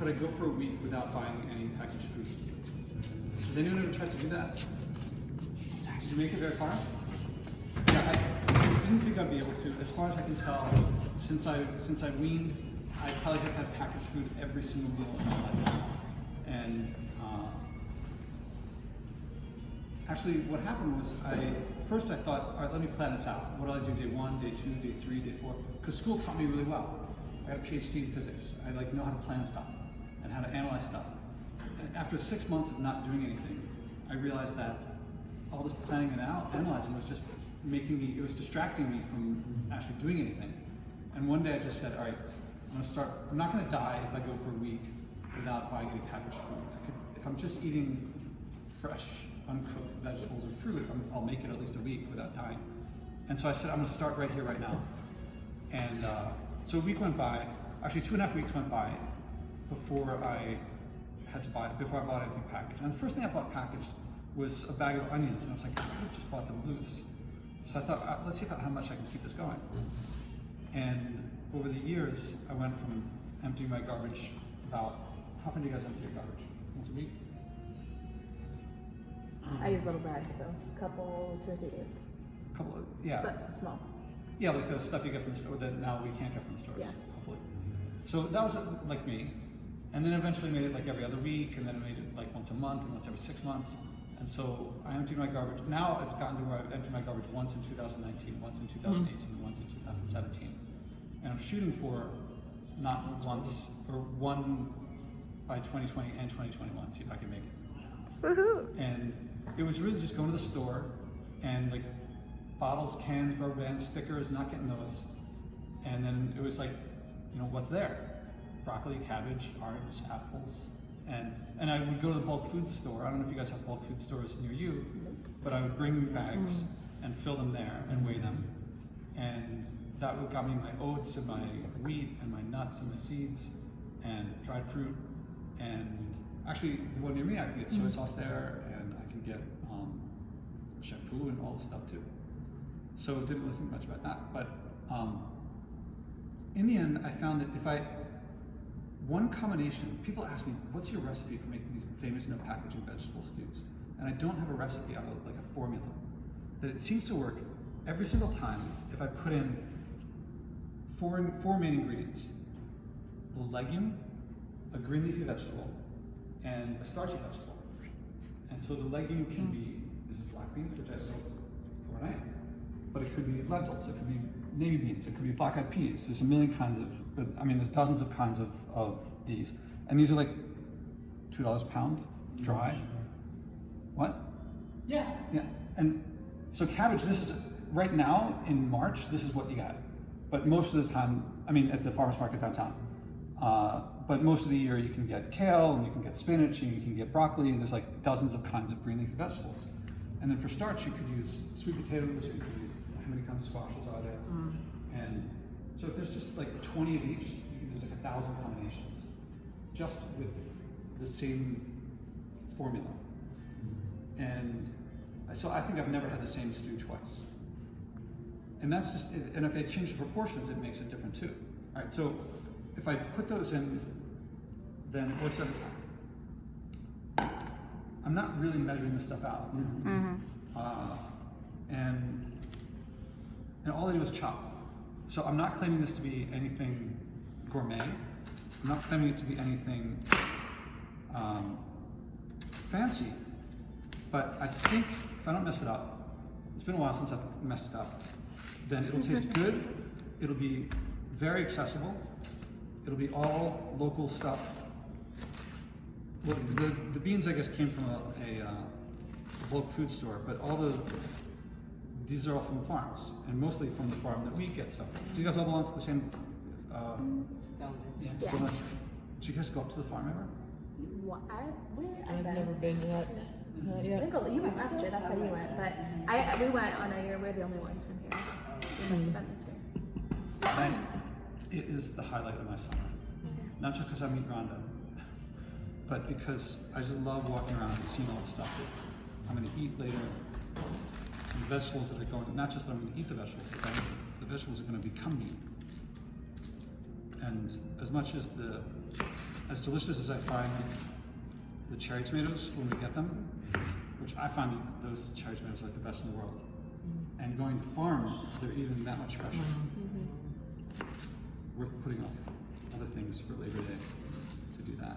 could I go for a week without buying any packaged food? Has anyone ever tried to do that? Did you make it very far? Yeah, I didn't think I'd be able to. As far as I can tell, since I weaned, I probably have had packaged food every single meal in my life. And actually, what happened was, first I thought, all right, let me plan this out. What do I do day 1, day 2, day 3, day 4? Because school taught me really well. I got a PhD in physics. I know how to plan stuff and how to analyze stuff. And after 6 months of not doing anything, I realized that all this planning and analyzing was just it was distracting me from actually doing anything. And one day I just said, all right, I'm not gonna die if I go for a week without buying any packaged food. If I'm just eating fresh, uncooked vegetables or fruit, I'll make it at least a week without dying. And so I said, I'm gonna start right here, right now. And so a week went by, actually 2.5 weeks went by before I bought anything packaged. And the first thing I bought packaged was a bag of onions, and I was like, I could have just bought them loose. So I thought, let's see how much I can keep this going. And over the years, I went from emptying my garbage how often do you guys empty your garbage? Once a week? I use little bags, so 2 or 3 days. Yeah. But small. Yeah, like the stuff you get from the store that now we can't get from the stores, hopefully. So that was like me. And then eventually made it like every other week, and then I made it like once a month, and once every 6 months. And so I emptied my garbage. Now it's gotten to where I've emptied my garbage once in 2019, once in 2018, once in 2017. And I'm shooting for not once, or one by 2020 and 2021, see if I can make it. Woohoo! And it was really just going to the store and like bottles, cans, rubber bands, stickers, not getting those. And then it was like, what's there? Broccoli, cabbage, orange, apples. And I would go to the bulk food store. I don't know if you guys have bulk food stores near you, but I would bring bags and fill them there and weigh them. And that would got me my oats and my wheat and my nuts and my seeds and dried fruit. And actually, the one near me, I can get soy sauce there, and I can get shampoo and all this stuff too. So didn't really think much about that. But in the end, I found that one combination, people ask me, what's your recipe for making these famous no packaging vegetable stews? And I don't have a recipe, I have like a formula. That it seems to work every single time if I put in four main ingredients: a legume, a green leafy vegetable, and a starchy vegetable. And so the legume can be, this is black beans, which I soaked overnight, but it could be lentils, it could be navy beans, it could be black-eyed peas. There's a million kinds there's dozens of kinds of these. And these are like $2 a pound, dry. What? Yeah. Yeah, and so cabbage, this is, right now in March, this is what you got. But most of the time, at the farmer's market downtown. But most of the year you can get kale, and you can get spinach, and you can get broccoli, and there's like dozens of kinds of green leafy vegetables. And then for starch, you could use sweet potatoes, or you could use, how many kinds of squashes are there? And so if there's just like 20 of each, there's like 1,000 combinations, just with the same formula. And so I think I've never had the same stew twice. And that's just, and if I change the proportions, it makes it different too. All right, so if I put those in, then it works at a time. I'm not really measuring this stuff out. And all I do is chop. So I'm not claiming this to be anything gourmet. I'm not claiming it to be anything fancy. But I think if I don't mess it up, it's been a while since I've messed it up, then it'll taste good, it'll be very accessible, it'll be all local stuff. Well, the beans, I guess, came from a bulk food store, but these are all from farms, and mostly from the farm that we get stuff from. Do you guys all belong to the same? Yeah. Stonehenge? Did you guys go up to the farm ever? I've never been yet. You went last year, that's how you went. But we went on a year, we're the only ones from here. We must have been this year. It is the highlight of my summer. Not just because I meet Rhonda, but because I just love walking around and seeing all the stuff that I'm going to eat later. Some vegetables that are going, not just that I'm going to eat the vegetables, but the vegetables are going to become meat. And as much as the as delicious as I find the cherry tomatoes when we get them, which I find those cherry tomatoes like the best in the world. And going to farm, they're even that much fresher. Worth putting off other things for Labor Day to do that.